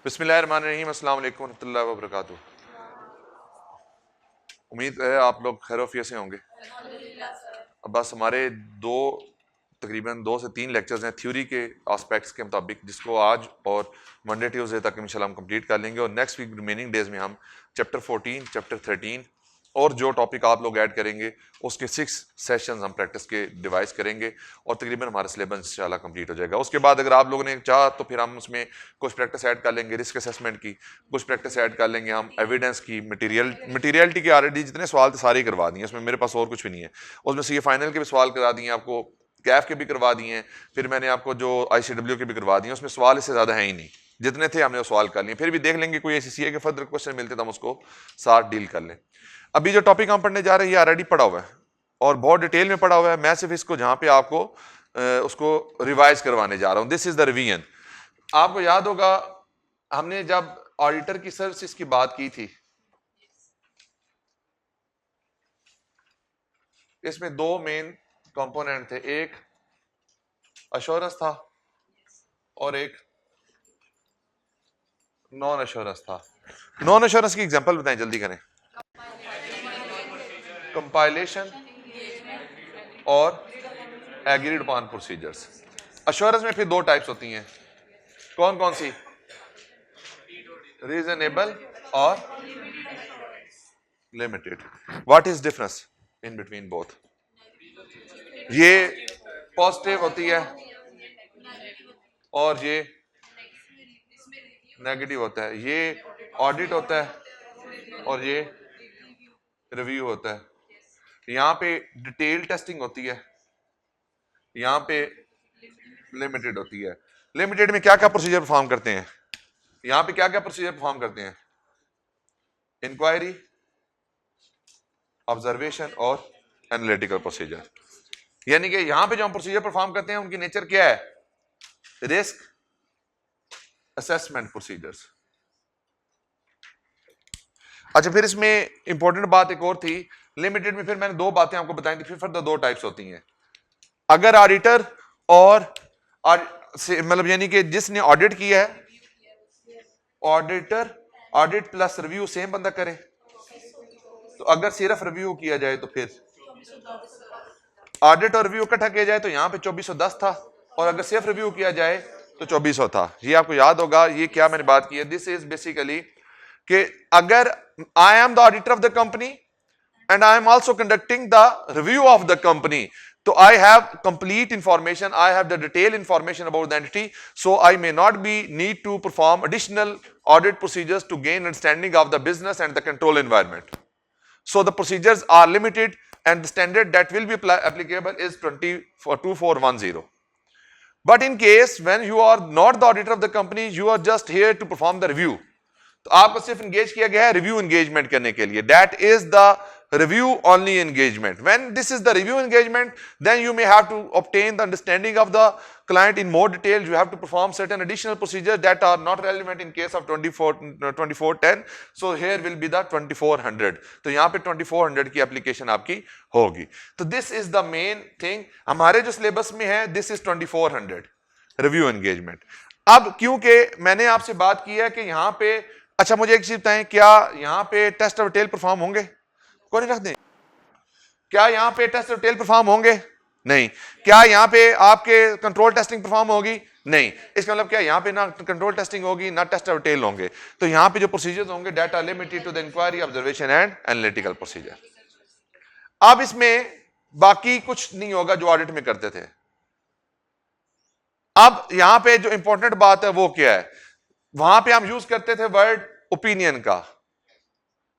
बिस्मिल्लाहिर्रहमानिर्रहीम, अस्सलाम वालेकुम रहमतुल्लाहि व बरकातुहू। उम्मीद है आप लोग खैरियत से होंगे। अब बस हमारे तकरीबन 2 से 3 लेक्चर्स हैं थ्योरी के एस्पेक्ट्स के मुताबिक, जिसको आज और मंडे ट्यूसडे तक इंशाल्लाह हम कंप्लीट कर लेंगे। और नेक्स्ट वीक रिमेनिंग डेज में हम चैप्टर 14, चैप्टर 13 और जो टॉपिक आप लोग ऐड करेंगे उसके 6 सेशंस हम प्रैक्टिस के डिवाइस करेंगे और तकरीबन हमारा सिलेबस इंशाल्लाह कंप्लीट हो जाएगा। उसके बाद अगर आप लोगों ने चाहा तो फिर हम उसमें कुछ प्रैक्टिस ऐड कर लेंगे रिस्क असेसमेंट की, कुछ प्रैक्टिस ऐड कर लेंगे हम एविडेंस की, मटीरियलिटी की। ऑलरेडी जितने सवाल थे सारे करवा दिए, उसमें मेरे पास और कुछ भी नहीं है। उसमें से ये फाइनल के भी सवाल करा दिए, आपको कैफ के भी करवा दिए हैं, फिर मैंने आपको जो ICW के भी करवा दिए। उसमें सवाल इससे ज़्यादा है ही नहीं, जितने थे हमने वो सवाल कर लिए। फिर भी देख लेंगे कोई ऐसी के फर्दर क्वेश्चन मिलते तो हम उसको साथ डील कर लें। अभी जो टॉपिक हम पढ़ने जा रहे हैं ये ऑलरेडी पढ़ा हुआ है और बहुत डिटेल में पढ़ा हुआ है। मैं सिर्फ इसको जहां पे आपको उसको रिवाइज करवाने जा रहा हूं। This is the revision. आपको याद होगा हमने जब ऑडिटर की सर्विसेज की बात की थी, इसमें 2 मेन कंपोनेंट थे, एक अश्योरेंस था और एक नॉन अश्योरेंस था। नॉन अश्योरेंस की एग्जांपल बताएं, जल्दी करें। कंपाइलेशन और एग्रीड अपॉन प्रोसीजर्स। अश्योरेंस में फिर 2 टाइप्स होती हैं, कौन कौन सी? रीजनेबल और limited. What is difference in between both? ये पॉजिटिव होती है और ये नेगेटिव होता है। ये ऑडिट होता है और ये रिव्यू होता है। यहां पे डिटेल टेस्टिंग होती है, यहां पे लिमिटेड होती है। लिमिटेड में क्या क्या प्रोसीजर परफॉर्म करते हैं? यहां पे क्या क्या प्रोसीजर परफॉर्म करते हैं? इंक्वायरी, ऑब्जर्वेशन और एनालिटिकल प्रोसीजर। यानी कि यहां पे जो हम प्रोसीजर परफॉर्म करते हैं उनकी नेचर क्या है? Risk assessment procedures. अच्छा, फिर इसमें इंपॉर्टेंट बात एक और थी, लिमिटेड में फिर मैंने 2 बातें आपको बताई थी। फिर फर्दर 2 टाइप्स होती हैं। अगर ऑडिटर और मतलब यानी कि जिसने ऑडिट किया है, auditor audit plus review same बंदा करे, तो अगर सिर्फ रिव्यू किया जाए तो फिर ऑडिट और रिव्यू इकट्ठा किया जाए तो यहां पे 2410 था, और अगर सिर्फ रिव्यू किया जाए तो 2400 था। ये आपको याद होगा। ये क्या मैंने बात की है? दिस इज बेसिकली कि अगर I am the auditor of the company and I am also conducting the review of the company, so I have complete information, I have the detailed information about the entity, so I may not be need to perform additional audit procedures to gain understanding of the business and the control environment. So the procedures are limited and the standard that will be applicable is 2410. But in case when you are not the auditor of the company, you are just here to perform the review, तो आपको सिर्फ engage किया गया है review engagement करने के लिए। That is the review only engagement. When this is the review engagement, then you may have to obtain the understanding of the client in more detail. You have to perform certain additional procedures that are not relevant in case of 2410. So here will be the 2400. तो यहाँ पे 2400 की application आपकी होगी। तो this is the main thing। हमारे जो syllabus में है this is 2400 रिव्यू एंगेजमेंट। अब क्योंकि मैंने आपसे बात की है कि यहाँ पे, अच्छा मुझे एक चीज बताएं, क्या यहां पे टेस्ट ऑफ डिटेल परफॉर्म होंगे? कौन नहीं रख दें? क्या यहां पे टेस्ट ऑफ डिटेल परफॉर्म होंगे? नहीं। क्या यहां पे आपके कंट्रोल टेस्टिंग परफॉर्म होगी? नहीं। इसका मतलब क्या यहां पे ना कंट्रोल टेस्टिंग होगी ना टेस्ट ऑफ डिटेल होंगे। तो यहां पे जो प्रोसीजर्स होंगे data limited to the inquiry, observation and analytical procedure. अब इसमें बाकी कुछ नहीं होगा जो ऑडिट में करते थे। अब यहां पे जो इंपॉर्टेंट बात है वो क्या है? वहां पे हम यूज करते थे वर्ड ओपिनियन का,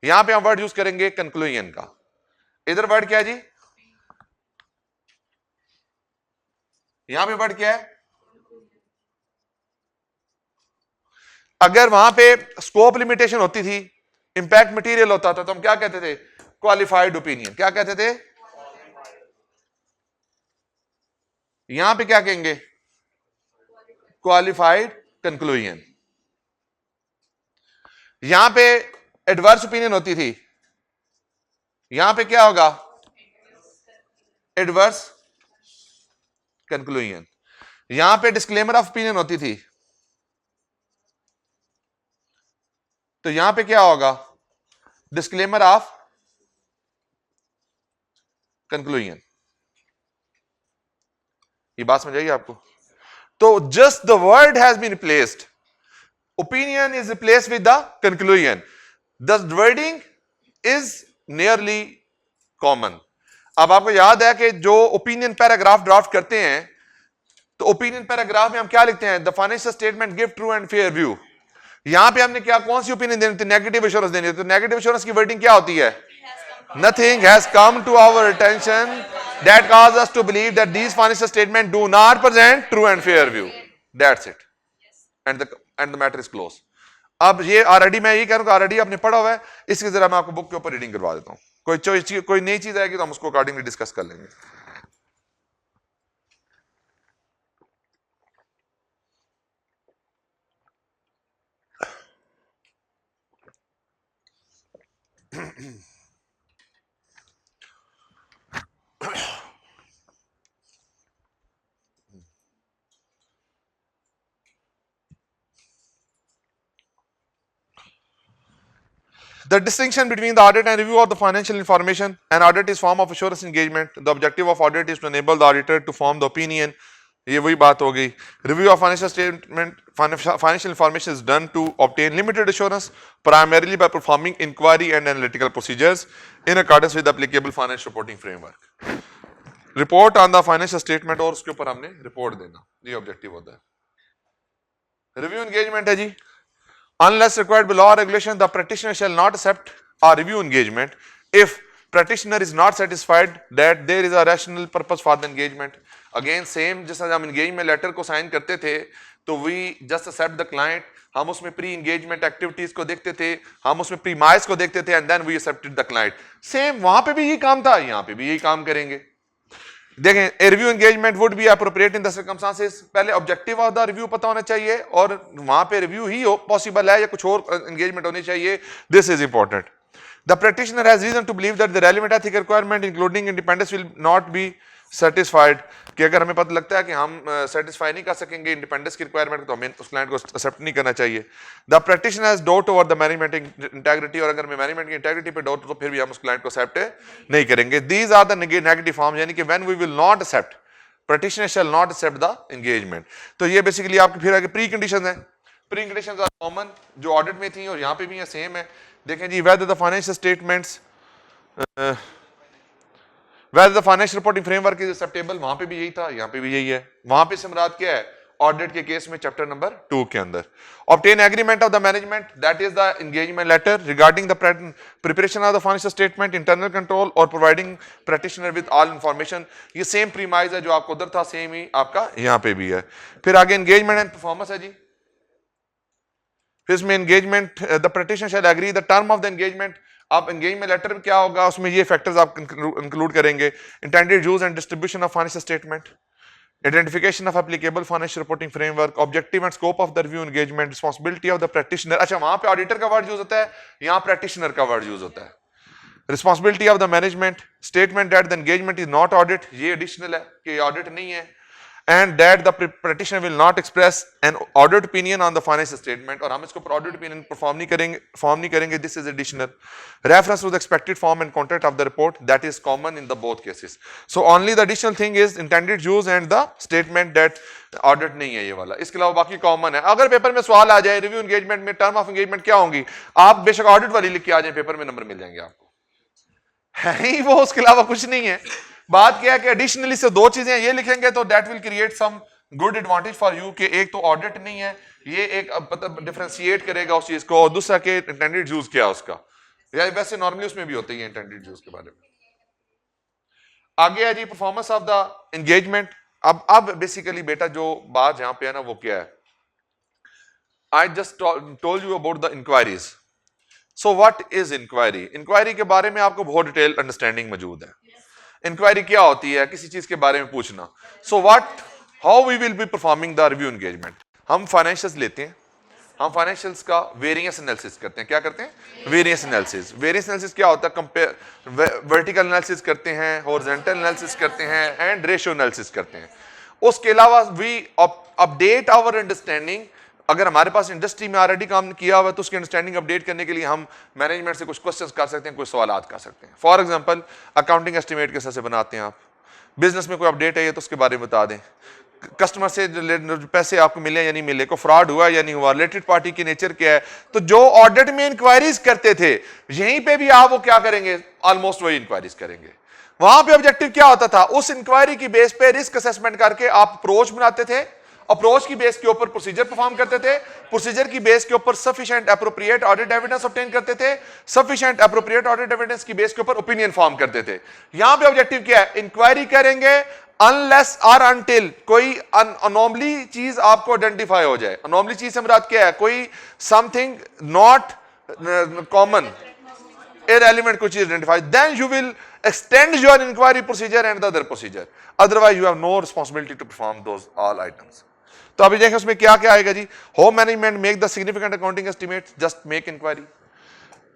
यहां पे हम वर्ड यूज करेंगे कंक्लूजन का। इधर वर्ड क्या है जी? यहां पे वर्ड क्या है? अगर वहां पे स्कोप लिमिटेशन होती थी, इंपैक्ट मटेरियल होता था, तो हम क्या कहते थे? Qualified opinion. क्या कहते थे? यहां पे क्या कहेंगे? Qualified conclusion. यहां पे एडवर्स ओपिनियन होती थी, यहां पे क्या होगा? Adverse conclusion. यहां पे डिस्क्लेमर ऑफ ओपिनियन होती थी, तो यहां पे क्या होगा, डिस्क्लेमर ऑफ कंक्लूजन। ये बात समझ आई आपको? तो just the word has been replaced, opinion is replaced with the conclusion, the wording is nearly common. अब आपको याद है कि जो ओपिनियन पैराग्राफ ड्राफ्ट करते हैं, तो ओपिनियन पैराग्राफ में हम क्या लिखते हैं, the financial statement give true and fair view. यहां पे हमने क्या, कौन सी ओपिनियन देनी थी, नेगेटिव एश्योरेंस देनी थी। तो नेगेटिव एश्योरेंस की वर्डिंग क्या होती है, nothing has come to our attention that causes us to believe that these financial statements do not present true and fair view, that's it, and the matter is closed। अब ये already मैं ये कह रहा हूं, ऑलरेडी आपने पढ़ा हुआ है, इसकी जरा मैं आपको बुक के ऊपर रीडिंग करवा देता हूं। कोई नई चीज आएगी तो हम उसको अकॉर्डिंगली डिस्कस कर लेंगे। The distinction between the audit and review of the financial information. An audit is form of assurance engagement. The objective of audit is to enable the auditor to form the opinion. ये वही बात हो गई। Review of financial statement, financial information is done to obtain limited assurance, primarily by performing inquiry and analytical procedures in accordance with the applicable financial reporting framework. Report on the financial statement और उसके ऊपर हमने report देना, ये objective होता है। Review engagement है जी, unless required by law or regulation, the practitioner shall not accept or review engagement if practitioner is not satisfied that there is a rational purpose for the engagement. Again same, जैसा हम engagement letter को sign करते थे तो we just accept the client, हम उसमें pre engagement activities को देखते थे, हम उसमें प्रीमाइस को देखते थे, and then we accepted the client. Same वहां पे भी यही काम था, यहां पे भी यही काम करेंगे। देखें, review engagement would be appropriate in the circumstances. पहले ऑब्जेक्टिव ऑफ द रिव्यू पता होना चाहिए और वहां पे रिव्यू ही हो पॉसिबल है या कुछ और एंगेजमेंट होनी चाहिए। This is important. The practitioner has reason to believe that the relevant ethical requirement including independence will not be satisfied, कि अगर हमें पता लगता है कि हम सेटिस्फाई नहीं कर सकेंगे इंडिपेंडेंस की रिक्वायरमेंट, तो हमें उस क्लाइंट को एक्सेप्ट नहीं करना चाहिए। The practitioner has doubt over the management integrity, और अगर मैनेजमेंट की इंटेग्रिटी पे डाउट तो फिर भी हम उस क्लाइंट को एक्सेप्ट नहीं करेंगे। These are the negative form, यानी कि when we will not accept, practitioner shall not accept the engagement. तो ये बेसिकली आपके फिर आगे प्री कंडीशंस हैं। प्री कंडीशंस आर कॉमन, जो ऑडिट में थी और यहाँ पे भी है, सेम है। देखें जी, whether the financial statements, whether the financial reporting framework is acceptable, वहां पे भी यही था, यहाँ पे भी यही है। वहां पे से मुराद क्या है, ऑडिट के केस में चैप्टर नंबर 2 के अंदर। obtain agreement of the management, that is the engagement letter regarding the preparation of the financial statement, internal control और providing practitioner with all information। ये सेम प्रीमाइज है जो आपको उधर था, सेम ही आपका यहाँ पे भी है। फिर आगे एंगेजमेंट एंड परफॉर्मेंस है जी। फिर इसमें engagement, the practitioner shall agree the term of the engagement. आप एंगेजमेंट लेटर में क्या होगा, उसमें ये फैक्टर्स आप इंक्लूड करेंगे। Intended use and distribution of financial statement, identification of applicable financial reporting framework, objective and scope of the review engagement, responsibility of the practitioner. अच्छा, वहां पे ऑडिटर का वर्ड यूज होता है, यहाँ प्रैक्टिशनर का वर्ड यूज होता है। Responsibility of the management, statement that the engagement is not audit, ये एडिशनल है कि ऑडिट नहीं है। And that the practitioner will not express an audit opinion on the financial statement, और हम इसको audit opinion perform नहीं करेंगे, this is additional। Reference to the expected form and content of the report, that is common in the both cases। So only the additional thing is intended use and the statement that audit नहीं है ये वाला, इसके अलावा बाकी common है। अगर paper में सवाल आ जाए रिव्यू एंगेजमेंट में टर्म ऑफ एंगेजमेंट क्या होंगी, आप बेशक ऑडिट वाली लिख के आ जाए, पेपर में नंबर मिल जाएंगे आपको, है ही वो, उसके अलावा कुछ नहीं है। बात क्या है कि एडिशनली से दो चीजें ये लिखेंगे तो that will create some good advantage for you, कि एक तो ऑडिट नहीं है, ये एक मतलब डिफरेंशिएट करेगा उस चीज को, और दूसरा के इंटेंडेड यूज क्या है उसका, या वैसे नॉर्मली उसमें भी होता है इंटेंडेड यूज के बारे में। आगे है जी परफॉर्मेंस ऑफ द एंगेजमेंट। अब बेसिकली बेटा जो बात जहां पे है ना वो क्या है, I just told you about the inquiries. So what is inquiry? Inquiry के बारे में आपको बहुत डिटेल अंडरस्टैंडिंग मौजूद है। इंक्वायरी क्या होती है, किसी चीज के बारे में पूछना। So what, how we will be performing the review engagement. हम फाइनेंशियल्स लेते हैं, हम फाइनेंशियल्स का वेरिएंस एनालिसिस करते हैं। क्या करते हैं? Variance analysis. वेरिएंस एनालिसिस क्या होता है? कंपेयर, वर्टिकल एनालिसिस करते हैं, हॉरिजॉन्टल एनालिसिस करते हैं, एंड रेशियो एनालिसिस करते हैं। उसके अलावा वी अपडेट आवर अंडरस्टैंडिंग अगर हमारे पास इंडस्ट्री में ऑलरेडी काम किया हुआ है तो उसकी अंडरस्टैंडिंग अपडेट करने के लिए हम मैनेजमेंट से कुछ क्वेश्चंस कर सकते हैं, कुछ सवालात कर सकते हैं। फॉर एग्जांपल अकाउंटिंग एस्टिमेट कैसे से बनाते हैं आप, बिजनेस में कोई अपडेट है तो उसके बारे में बता दें, कस्टमर से पैसे आपको मिले या नहीं मिले, को फ्रॉड हुआ या नहीं हुआ, रिलेटेड पार्टी की नेचर क्या है। तो जो ऑडिट में इंक्वायरीज करते थे यहीं पे भी आप वो क्या करेंगे, ऑलमोस्ट वही इंक्वायरीज करेंगे। वहां पे ऑब्जेक्टिव क्या होता था, उस इंक्वायरी की बेस पे रिस्क असेसमेंट करके आप अप्रोच बनाते थे, अप्रोच की बेस के ऊपर प्रोसीजर परफॉर्म करते थे, प्रोसीजर की बेस के ऊपर sufficient appropriate audit evidence obtain करते थे, सफिशिएंट एप्रोप्रिएट ऑडिट एविडेंस की बेस के ऊपर ओपिनियन फॉर्म करते थे। यहां पे ऑब्जेक्टिव क्या है, इंक्वायरी करेंगे अनलेस और अनटिल कोई अनोमली चीज आपको आइडेंटिफाई हो जाए। अनोमली चीज से मुराद क्या है, कोई समथिंग नॉट कॉमन irrelevant कोई चीज identify, then you will extend your inquiry procedure and the other procedure, otherwise you have no responsibility to perform those all items. तो अभी देखें उसमें क्या क्या आएगा जी, home management make the significant accounting estimate, just make inquiry,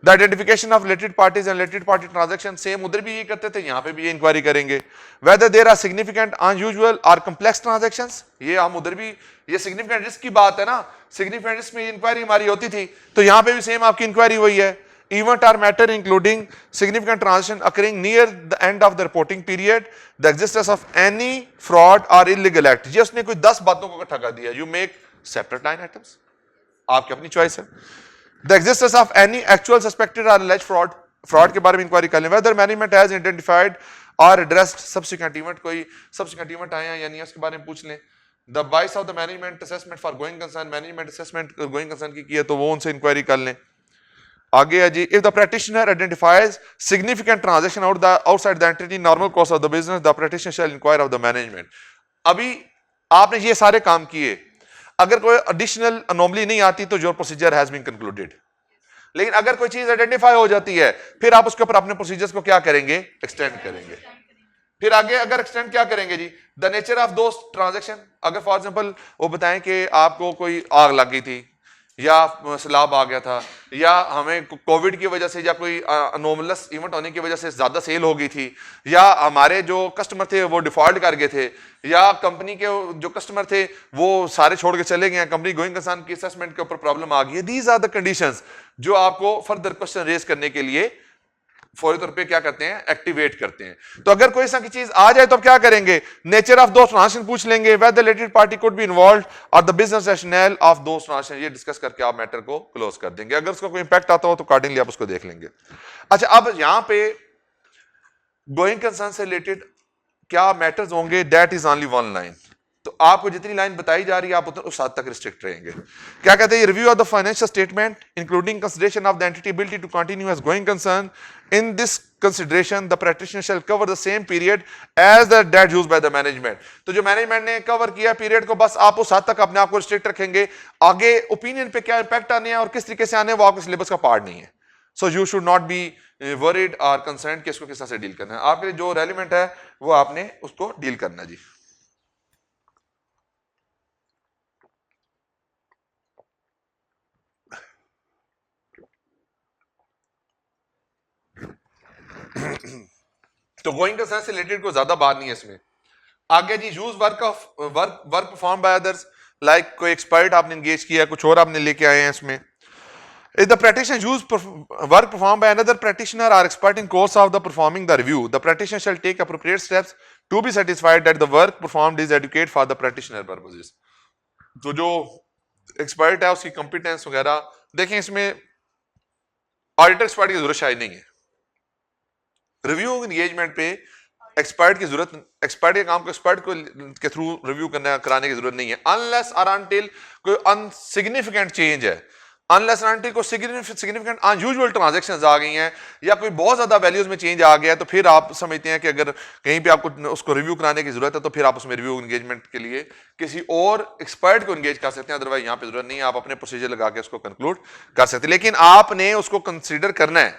the identification of related parties and related party transaction, same उधर भी ये करते थे यहां पे भी ये इंक्वायरी करेंगे। Whether there are significant unusual और कॉम्प्लेक्स ट्रांजैक्शंस, ये हम उधर भी, ये सिग्निफिकेंट रिस्क की बात है ना, सिग्निफिकेंट रिस्क में इंक्वायरी हमारी होती थी, तो यहां पे भी सेम आपकी इंक्वायरी वही है। Event or matter including significant transaction occurring near the end of the reporting period, the existence of any fraud or illegal act, ये उसने कोई 10 बातों को इकट्ठा कर दिया, you make separate line items, आपकी अपनी चॉइस है। The existence of any actual suspected or alleged fraud, fraud के बारे में इंक्वायरी कर लें। Whether management has identified or addressed subsequent event, कोई subsequent event आए हैं या नहीं उसके बारे में पूछ लें। The advice of the management assessment for going concern, management assessment going concern की है तो वो उनसे इंक्वायरी कर लें। आगे है जी, if the practitioner identifies significant transaction outside the entity normal course of the business, the practitioner shall inquire of the management. अभी आपने ये सारे काम किए, अगर कोई एडिशनल अनोमली नहीं आती तो your procedure has been concluded, लेकिन अगर कोई चीज आइडेंटिफाई हो जाती है फिर आप उसके ऊपर अपने प्रोसीजर्स को क्या करेंगे, एक्सटेंड करेंगे। फिर आगे अगर एक्सटेंड क्या करेंगे जी, the nature of those transaction, अगर फॉर एग्जांपल वो बताएं कि आपको कोई आग लग गई थी या सैलाब आ गया था या हमें कोविड की वजह से या कोई अनोमलस इवेंट होने की वजह से ज्यादा सेल हो गई थी या हमारे जो कस्टमर थे वो डिफॉल्ट कर गए थे या कंपनी के जो कस्टमर थे वो सारे छोड़ के चले गए, कंपनी गोइंग कंसर्न की असेसमेंट के ऊपर प्रॉब्लम आ गई है। दीज आर द कंडीशंस जो आपको फर्दर क्वेश्चन रेज करने के लिए फौरी तौर पे क्या करते हैं, एक्टिवेट करते हैं। तो अगर कोई सा की चीज आ जाए तो आप क्या करेंगे, नेचर ऑफ दोस ट्रांजैक्शन पूछ लेंगे, whether related party could be involved और the business rational of those transaction, ये डिस्कस करके आप मैटर को क्लोज कर देंगे। अगर उसका कोई इंपैक्ट आता हो तो अकॉर्डिंगली आप उसको देख लेंगे। अच्छा, अब यहां पे गोइंग कंसर्न से रिलेटेड क्या मैटर्स होंगे, that is only one line. तो आपको जितनी लाइन बताई जा रही है आप उस हद तक रिस्ट्रिक्ट रहेंगे। क्या कहते हैं, review of the financial statement including consideration of the entity ability to continue as going concern, in this consideration the practitioner shall cover the same period as the that used by the management. तो जो management ने cover किया period को बस आप उस हद तक अपने आप को रिस्ट्रिक्ट रखेंगे, आगे ओपिनियन पे क्या इंपैक्ट आने हैं और किस तरीके से आने हैं वो आपके सिलेबस का पार्ट नहीं है। So you should not be worried और कंसर्न कि इसको किस तरह से डील करना है, आपके लिए जो रेलिवेंट है वो आपने उसको डील करना है जी। तो गोइंग कंसर्न से रिलेटेड कोई ज्यादा बात नहीं है इसमें। आगे जी, use work perform by others, like कोई एक्सपर्ट आपने एंगेज किया, कुछ और आपने लेके आए हैं इसमें। If the practitioner use work performed by another practitioner or expert in course of the performing the review, the practitioner shall take appropriate steps to be satisfied that the work performed is adequate for the practitioner purposes. तो जो expert है उसकी competence वगैरह देखें, इसमें auditor expert की जरूरत शायद नहीं है। रिव्यू एंगेजमेंट पे एक्सपर्ट की जरूरत, एक्सपर्ट के काम को एक्सपर्ट को के थ्रू रिव्यू कराने की जरूरत नहीं है, अनलेस और अनटिल कोई अनसिग्निफिकेंट चेंज है, अनलेस अनटिल को सिग्निफिकेंट अनयूजुअल ट्रांजैक्शंस आ गई हैं या कोई बहुत ज्यादा वैल्यूज में चेंज आ गया है, तो फिर आप समझते हैं कि अगर कहीं पे आपको उसको रिव्यू कराने की जरूरत है तो फिर आप उसमें रिव्यू एंगेजमेंट के लिए किसी और एक्सपर्ट को एंगेज कर सकते हैं, अदरवाइज यहाँ पे जरूरत नहीं है, आप अपने प्रोसीजर लगा के उसको कंक्लूड कर सकते हैं। लेकिन आपने उसको कंसिडर करना है,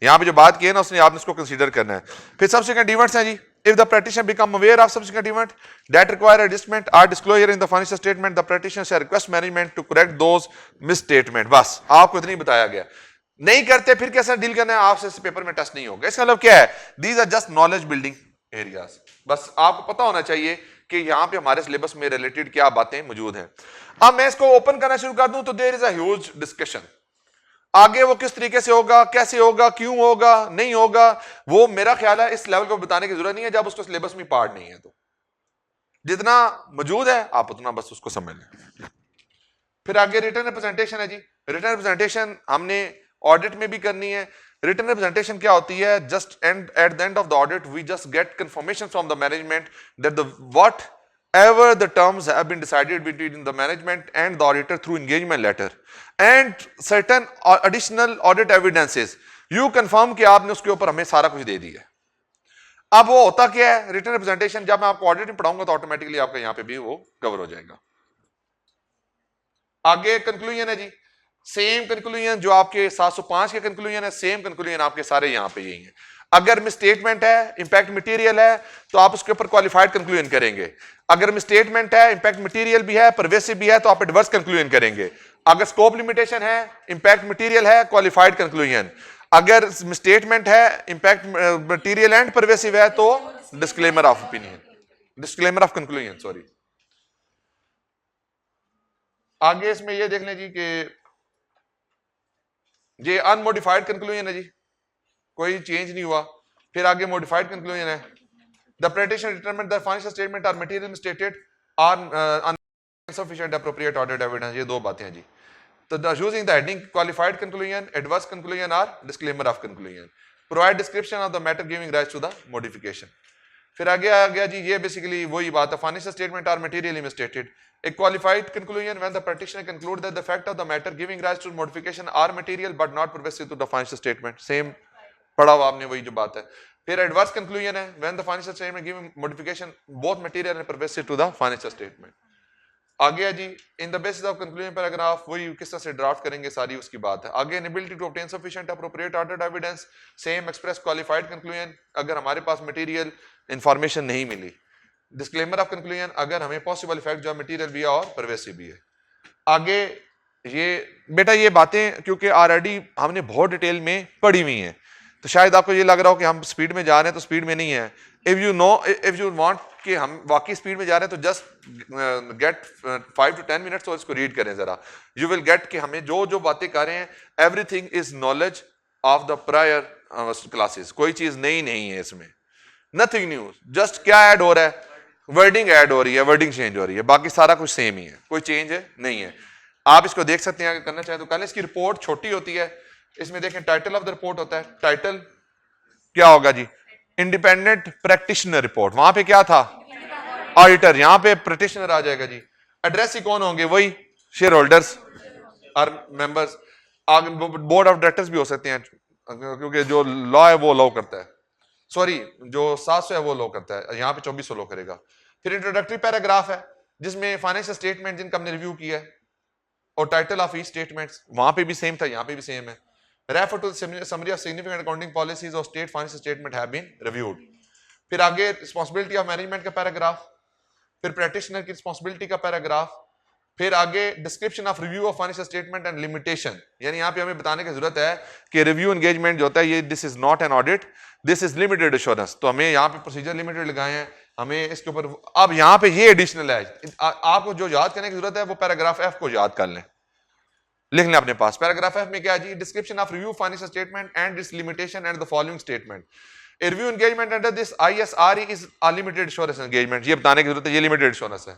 यहां पे जो बात की है ना उसने आपने उसको कंसीडर करना है। फिर सबसेक्वेंट इवेंट्स हैं जी, if the practitioner become aware of subsequent event that require adjustment और disclosure in the financial statement, the practitioner shall request management to correct those misstatement. बस आपको इतनी बताया गया, नहीं करते फिर कैसे डील करना है, आपसे इस पेपर में टेस्ट नहीं होगा। इसका मतलब क्या है, these are just knowledge building areas. बस आपको पता होना चाहिए कि यहाँ पे हमारे सिलेबस में रिलेटेड क्या बातें मौजूद हैं। अब मैं इसको ओपन करना शुरू कर दूं तो there is a huge discussion. आगे वो किस तरीके से होगा, कैसे होगा, क्यों होगा, नहीं होगा, वो मेरा ख्याल है इस लेवल को बताने की जरूरत नहीं है जब उसको सिलेबस में पार्ट नहीं है। तो जितना मौजूद है आप उतना बस उसको समझ लें। फिर आगे रिटर्न रिप्रेजेंटेशन है जी। रिटर्न रिप्रेजेंटेशन हमने ऑडिट में भी करनी है। रिटर्न रिप्रेजेंटेशन क्या होती है? Just at the end of the audit we just get confirmation from the management that the what ever the terms have been decided between the management and the auditor through engagement letter and certain additional audit evidences you confirm कि आपने उसके ऊपर हमें सारा कुछ दे दिया। अब वो होता क्या है रिटर्न रिप्रेजेंटेशन? जब मैं आपको ऑडिट में पढ़ाऊंगा तो ऑटोमेटिकली आपका यहां पे भी वो कवर हो जाएगा। आगे कंक्लूजन है जी। सेम कंक्लूजन जो आपके 705 के कंक्लूजन है, सेम कंक्लूजन आपके सारे यहां पे यही है। अगर मिसस्टेटमेंट है, इंपैक्ट मटेरियल है, तो आप उसके ऊपर क्वालिफाइड कंक्लूजन करेंगे। अगर मिसस्टेटमेंट है, इंपैक्ट मटेरियल भी है, परवेसिव भी है, तो आप एडवर्स कंक्लूजन करेंगे। अगर स्कोप लिमिटेशन है, इंपैक्ट मटेरियल है, क्वालिफाइड कंक्लूजन। अगर मिसस्टेटमेंट है, इंपैक्ट मटेरियल एंड परवेसिव है, तो disclaimer of opinion, disclaimer of conclusion, sorry. आगे इसमें ये देख लें जी कि ये अनमोडिफाइड कंक्लूजन है जी, कोई चेंज नहीं हुआ। फिर आगे मॉडिफाइड कंक्लूजन है। The practitioner determined that financial statement are material stated or insufficient appropriate audit evidence, ये दो बातें हैं जी। तो using the heading qualified conclusion, adverse conclusion or disclaimer of conclusion, provide description of the matter giving rise to the modification। फिर आगे आ गया जी, ये basically वही बात है, financial statement are materially misstated. A qualified conclusion when the practitioner conclude that the fact of the matter giving rise to modification are material but not pervasive to the financial statement, same पढ़ा हुआ आपने वही जो बात है। फिर adverse conclusion है when the financial statement giving modification both material and pervasive to the financial statement। आगे है जी in the basis of conclusion paragraph, वही किस तरह से ड्राफ्ट करेंगे सारी उसकी बात है। आगे inability to obtain sufficient appropriate audit evidence, same express qualified conclusion अगर हमारे पास मटेरियल इंफॉर्मेशन नहीं मिली। डिस्क्लेमर ऑफ कंक्लूजन अगर हमें पॉसिबल इफेक्ट जो मटेरियल भी है और परवेसिव भी है। आगे ये बेटा ये बातें क्योंकि ऑलरेडी हमने बहुत डिटेल में पढ़ी हुई हैं, तो शायद आपको ये लग रहा हो कि हम स्पीड में जा रहे हैं, तो स्पीड में नहीं है। इफ यू वांट कि हम वाकई स्पीड में जा रहे हैं तो जस्ट गेट 5 to 10 मिनट्स और इसको रीड करें जरा, यू विल गेट कि हमें जो जो बातें कर रहे हैं everything is knowledge of the prior classes, कोई चीज नई नहीं है इसमें, नथिंग न्यू। जस्ट क्या ऐड हो रहा है? वर्डिंग ऐड हो रही है, वर्डिंग चेंज हो रही है, बाकी सारा कुछ सेम ही है, कोई चेंज नहीं है। आप इसको देख सकते हैं, अगर करना चाहें तो कल इसकी रिपोर्ट छोटी होती है, इसमें देखें टाइटल ऑफ द रिपोर्ट होता है। टाइटल क्या होगा जी? Independent practitioner report. वहां पे क्या था? ऑडिटर। यहां पे प्रैक्टिशनर आ जाएगा जी। एड्रेस ही कौन होंगे? वही शेयर होल्डर्स और मेंबर्स। आगे बोर्ड ऑफ डायरेक्टर्स भी हो सकते हैं क्योंकि जो लॉ है वो लॉ करता है, सॉरी जो 700 है वो लॉ करता है, यहाँ पे 2400 लॉ करेगा। फिर इंट्रोडक्टरी पैराग्राफ है जिसमें फाइनेंशियल स्टेटमेंट जिनका हमने रिव्यू किया है और टाइटल ऑफ ई स्टेटमेंट्स, वहां पे भी सेम था, यहाँ पे भी सेम है। Refer to summary of significant accounting policies और state financial statement have been reviewed. फिर आगे रिस्पांसिबिलिटी ऑफ मैनेजमेंट का पैराग्राफ, फिर प्रैक्टिशनर की रिस्पांसिबिलिटी का पैराग्राफ, फिर आगे description of review of financial statement and limitation, यानी यहाँ पे हमें बताने की जरूरत है कि रिव्यू एंगेजमेंट जो होता है ये this is not an audit, this is limited assurance. तो हमें यहाँ पे प्रोसीजर लिमिटेड लगाए हैं, हमें इसके ऊपर अब यहाँ पे ये एडिशनल है। आपको जो याद करने की जरूरत है वो पैराग्राफ एफ को याद कर लें, लिख लें अपने पास। पैराग्राफ एफ में क्या है जी? Description of review financial statement and its limitation and the following statement. A review engagement under this ISRE is a limited assurance engagement, ये बताने की जरूरत है, ये limited assurance है।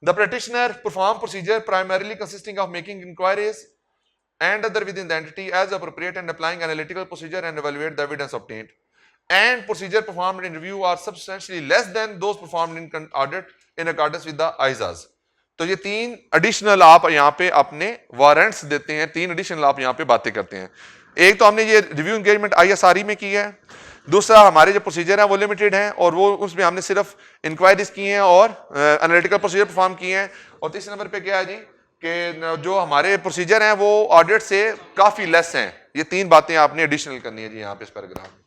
The practitioner perform procedure primarily consisting of making inquiries and other within the entity as appropriate and applying analytical procedure and evaluate the evidence obtained. And procedure performed in review are substantially less than those performed in audit in accordance with the ISAs. तो ये 3 additional आप यहाँ पे अपने warrants देते हैं, 3 additional आप यहाँ पे बातें करते हैं। एक तो हमने ये रिव्यू एंगेजमेंट ISRE में की है, दूसरा हमारे जो प्रोसीजर है वो लिमिटेड हैं और वो उसमें हमने सिर्फ इंक्वायरीज की हैं और एनालिटिकल प्रोसीजर परफॉर्म किए हैं। और तीसरे नंबर पे क्या है जी कि जो हमारे प्रोसीजर हैं वो ऑडिट से काफी लेस हैं। ये 3 बातें आपने एडिशनल करनी है जी यहाँ पे इस पैराग्राफ में।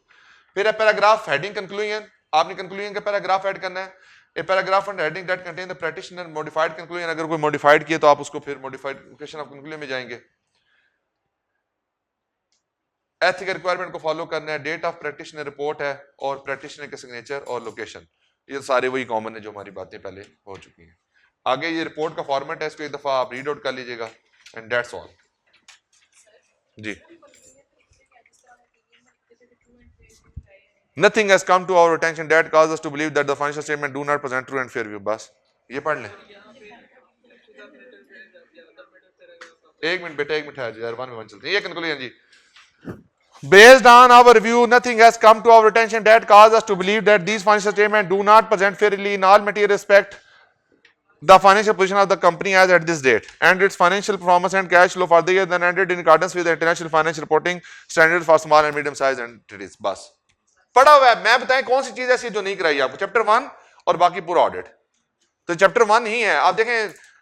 फिर है पैराग्राफ हेडिंग कंक्लूजन, आपने कंक्लूजन का पैराग्राफ ऐड करना है। A paragraph and heading that contain the practitioner modified conclusion, अगर कोई मॉडिफाइड किया तो आप उसको फिर मॉडिफिकेशन ऑफ कंक्लूजन में जाएंगे। एथिकल रिक्वायरमेंट को फॉलो करना है, डेट ऑफ प्रैक्टिशनर रिपोर्ट है और प्रैक्टिशनर के सिग्नेचर और लोकेशन। ये सारे वही कॉमन है जो हमारी बातें पहले हो चुकी हैं। आगे ये रिपोर्ट का फॉर्मेट है, इसको एक दफा आप रीड आउट कर लीजिएगा एंड दैट्स ऑल। जी, nothing has come to our attention that causes us to believe that the financial statement do not present true and fair view। बस ये पढ़ लें। एक मिनट बेटा, एक मिनट है यार, वन में चलते हैं। ये कंक्लूजन जी, based on our review, nothing has come to our attention that causes us to believe that these financial statements do not present fairly in all material respect the financial position of the company as at this date and its financial performance and cash flow for the year then ended in accordance with the international financial reporting standards for small and medium sized entities। बस पढ़ा हुआ है। मैं बताएं कौन सी चीज ऐसी जो नहीं कराई आपको, चैप्टर 1 और बाकी पूरा ऑडिट तो चैप्टर 1 ही है। आप देखें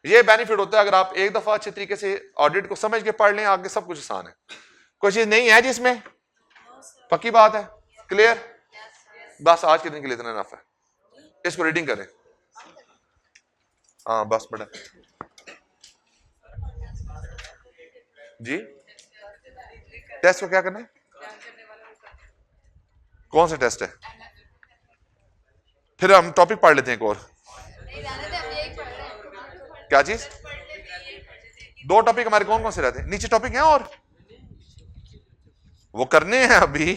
ये बेनिफिट होता है अगर आप एक दफा अच्छे तरीके से ऑडिट को समझ के पढ़ लें, आगे सब कुछ आसान है। कोई चीज नहीं है जिसमें, पक्की बात है, क्लियर। बस आज के दिन के लिए इतना इनफ है, इसको रीडिंग करें। हाँ बस बेटा जी, टेस्ट को क्या करना है, कौन सा टेस्ट है, फिर हम टॉपिक पढ़ लेते हैं एक और। क्या चीज, दो टॉपिक हमारे कौन कौन से रहते हैं, नीचे टॉपिक हैं और वो करने हैं अभी,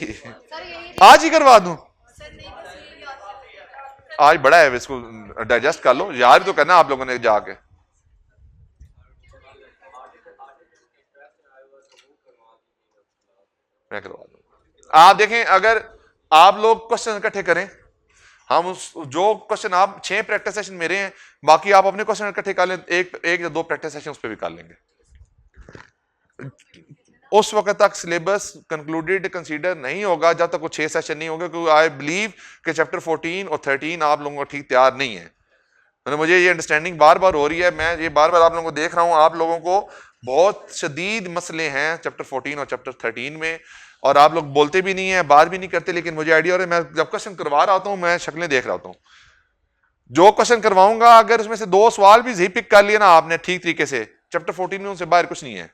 आज ही करवा दूं, आज बड़ा है, इसको डाइजेस्ट कर लो, यार तो करना आप लोगों ने जाके। मैं करवा दूंगा। आप देखें अगर आप लोग क्वेश्चन इकट्ठे करें, हम उस जो क्वेश्चन आप 6 प्रैक्टिस सेशन मेरे हैं, बाकी आप अपने क्वेश्चन इकट्ठे कर लें, एक या दो प्रैक्टिस सेशन उस पर भी कर लेंगे। उस वक्त तक सिलेबस कंक्लूडेड कंसीडर नहीं होगा जब तक वो 6 सेशन नहीं होगा, क्योंकि आई बिलीव कि चैप्टर 14 और 13 आप लोगों को ठीक तैयार नहीं है। मुझे ये अंडरस्टैंडिंग बार बार हो रही है, मैं ये बार बार आप लोगों को देख रहा हूं, आप लोगों को बहुत शदीद मसले हैं चैप्टर 14 और चैप्टर 13 में, और आप लोग बोलते भी नहीं है, बात भी नहीं करते, लेकिन मुझे आइडिया हो रहा है। मैं जब क्वेश्चन करवा रहा होता हूं मैं शक्लें देख रहा होता हूं, जो क्वेश्चन करवाऊंगा अगर उसमें से 2 सवाल भी सही पिक कर लिया ना आपने ठीक तरीके से, चैप्टर 14 में उनसे बाहर कुछ नहीं है,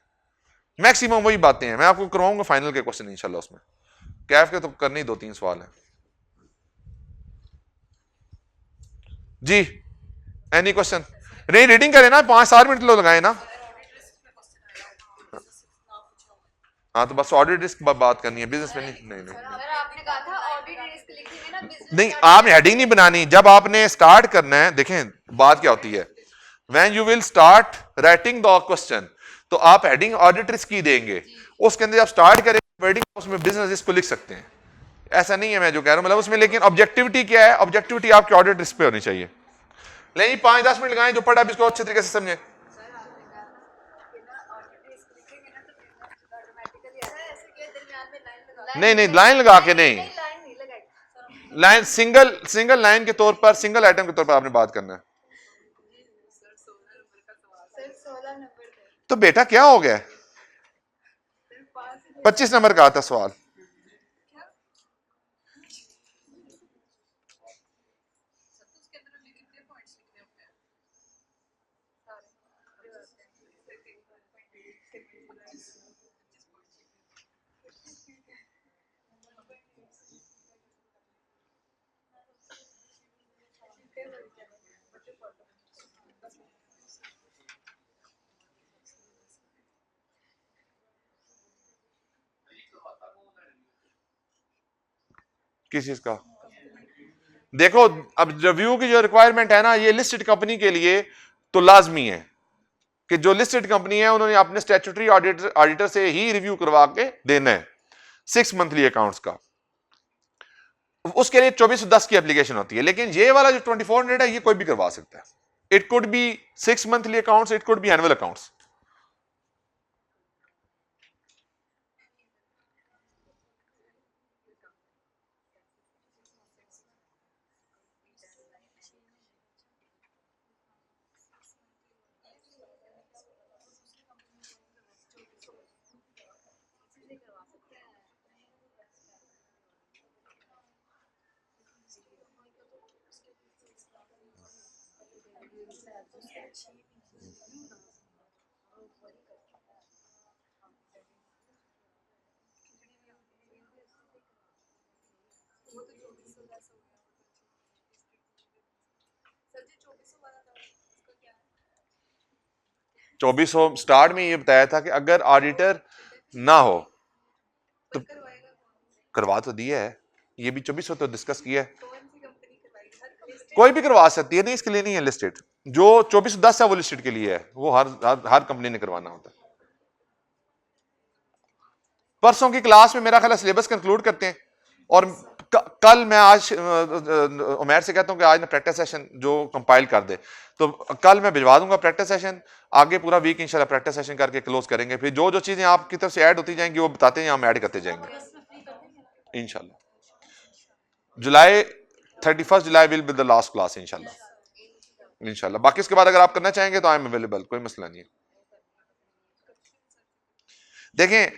मैक्सिमम वही बातें हैं। मैं आपको करवाऊंगा फाइनल के क्वेश्चन इंशाल्लाह, उसमें कैफ के तो करने ही 2-3 सवाल हैं जी। एनी क्वेश्चन नहीं, रीडिंग करें ना, 5-7 मिनट लो लगाए ना। हाँ तो बस ऑडिट रिस्क बात करनी है, बिजनेस में नहीं। नहीं आपने कहा था ऑडिट रिस्क लिखेंगे ना, नहीं आपने हेडिंग नहीं बनानी, जब आपने स्टार्ट करना है, देखें बात क्या होती है, when you will start writing the question तो आप हेडिंग ऑडिट रिस्क की देंगे, उसके अंदर जब स्टार्ट करेंगे हेडिंग उसमें बिजनेस रिस्क को लिख सकते हैं। ऐसा नहीं है मैं जो कह रहा हूं मतलब उसमें, लेकिन ऑब्जेक्टिविटी क्या है, ऑब्जेक्टिविटी आपकी ऑडिट रिस्क पे होनी चाहिए। नहीं 5-10 मिनट लगाएं, जो पढ़ा भी इसको अच्छे तरीके से समझे। नहीं नहीं लाइन लगा के नहीं, लाइन सिंगल लाइन के तौर पर, सिंगल आइटम के तौर पर आपने बात करना है। तो बेटा क्या हो गया, 25 नंबर का आता सवाल। किस चीज का, देखो अब रिव्यू की जो रिक्वायरमेंट है ना, ये लिस्टेड कंपनी के लिए तो लाजमी है कि जो लिस्टेड कंपनी है उन्होंने अपने स्टैट्यूटरी ऑडिटर से ही रिव्यू करवा के देना है 6 मंथली अकाउंट्स का, उसके लिए 2410 की एप्लीकेशन होती है। लेकिन ये वाला जो 2400 है ये कोई भी करवा सकता है, it could be 6 monthly accounts, it could be annual accounts. 2400 start में ये बताया था कि अगर ऑडिटर ना हो तो करवा तो दिया है, ये भी 2400 तो डिस्कस किया है, कोई भी करवा सकती है, नहीं इसके लिए नहीं है लिस्टेड, जो 2410 है वो लिस्टेड के लिए है, वो हर कंपनी ने करवाना होता है। परसों की क्लास में मेरा ख्याल सिलेबस कंक्लूड करते हैं, और कल मैं आज उमैर से कहता हूं कि आज ना प्रैक्टिस सेशन जो कंपाइल कर दे, तो कल मैं भिजवा दूंगा प्रैक्टिस सेशन, आगे पूरा वीक इंशाल्लाह प्रैक्टिस सेशन करके क्लोज करेंगे, फिर जो जो चीजें आपकी तरफ से ऐड होती जाएंगी वो बताते हैं, हम ऐड करते जाएंगे इंशाल्लाह। जुलाई 31 July will be the last class इंशाल्लाह। बाकी इसके बाद अगर आप करना चाहेंगे तो आई एम अवेलेबल, कोई मसला नहीं है। देखें,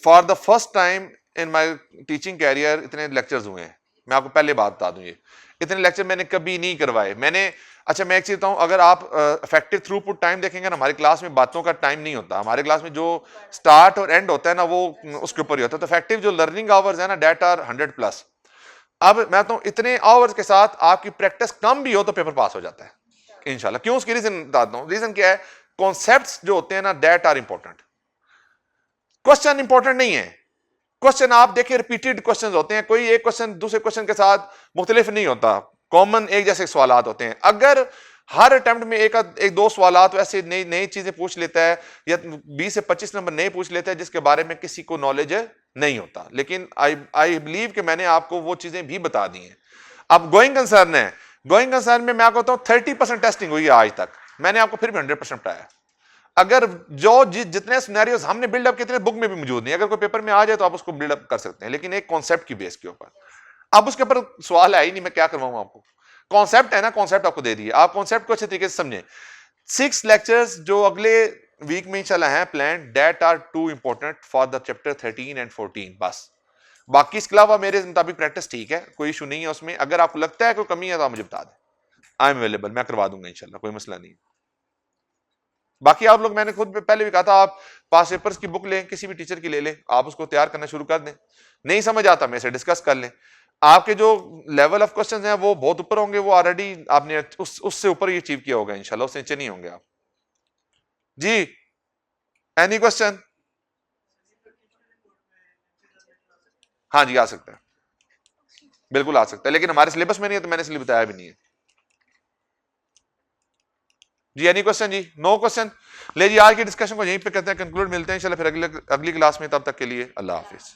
for the first time in my teaching career इतने लेक्चर्स हुए हैं, मैं आपको पहले बात बता दूं, ये इतने लेक्चर मैंने कभी नहीं करवाए। मैंने अच्छा मैं एक चीज बताऊं, अगर आप इफेक्टिव थ्रूपुट टाइम देखेंगे ना, हमारी क्लास में बातों का टाइम नहीं होता, हमारे क्लास में जो स्टार्ट और एंड होता है ना वो उसके ऊपर ही होता है, तो इफेक्टिव जो लर्निंग आवर्स है ना डेट आर 100+। अब मैं तो इतने आवर्स के साथ आपकी प्रैक्टिस कम भी हो तो पेपर पास हो जाता है इंशाल्लाह। क्यों, उसकी रीजन बताता हूं। रीजन क्या है, कॉन्सेप्ट्स जो होते हैं ना that are important, question important नहीं है। क्वेश्चन आप देखिए रिपीटेड क्वेश्चन होते हैं, कोई एक क्वेश्चन दूसरे क्वेश्चन के साथ मुख्तलिफ नहीं होता, कॉमन एक जैसे सवालात होते हैं। अगर हर अटेम्प्ट में एक दो सवालात ऐसे नई नई चीजें पूछ लेता है, या 20 से 25 नंबर नए पूछ लेता है जिसके बारे में किसी को नॉलेज नहीं होता, लेकिन आई बिलीव कि मैंने आपको वो चीजें भी बता दी हैं। अब गोइंग कंसर्न है, गोइंग कंसर्न में मैं आपको बताऊं 30% टेस्टिंग हुई है आज तक, मैंने आपको फिर भी 100% पढ़ाया। अगर जो जितने सिनेरियोज हमने बिल्डअप किए थे बुक में भी मौजूद नहीं, अगर कोई पेपर में आ जाए तो आप उसको बिल्डअप कर सकते हैं, लेकिन एक कॉन्सेप्ट की बेस के ऊपर। अब उसके ऊपर सवाल है ही नहीं, मैं क्या करवाऊं आपको, कॉन्सेप्ट है ना, कॉन्सेप्ट आपको दे दिए, आप कॉन्सेप्ट को अच्छे तरीके से समझें। 6 लेक्चर्स जो अगले वीक में इंशाल्लाह हैं plan, that are too important for the chapter 13 and 14 बस। बाकी इसके अलावा मेरे मुताबिक प्रैक्टिस ठीक है, कोई इशू नहीं है उसमें। अगर आपको लगता है कोई कमी है तो आप मुझे बता दें, आई एम अवेलेबल, मैं करवा दूंगा इंशाल्लाह, कोई मसला नहीं। बाकी आप लोग, मैंने खुद पहले भी कहा था, आप पास पेपर्स की बुक लें, किसी भी टीचर की ले लें, आप उसको तैयार करना शुरू कर दें, नहीं समझ आता मेरे से डिस्कस कर लें। आपके जो लेवल ऑफ क्वेश्चंस हैं वो बहुत ऊपर होंगे, वो ऑलरेडी आपने उससे ऊपर ही अचीव किया होगा इंशाल्लाह, उससे नीचे नहीं होंगे आप। जी, एनी क्वेश्चन? हाँ जी, आ सकता है, बिल्कुल आ सकता है, लेकिन हमारे सिलेबस में नहीं है तो मैंने इसलिए बताया भी नहीं है। जी एनी क्वेश्चन? जी नो क्वेश्चन। ले जी, आज की डिस्कशन को यहीं पे करते हैं कंक्लूड, मिलते हैं इंशाल्लाह फिर अगली क्लास में, तब तक के लिए अल्लाह हाफिज।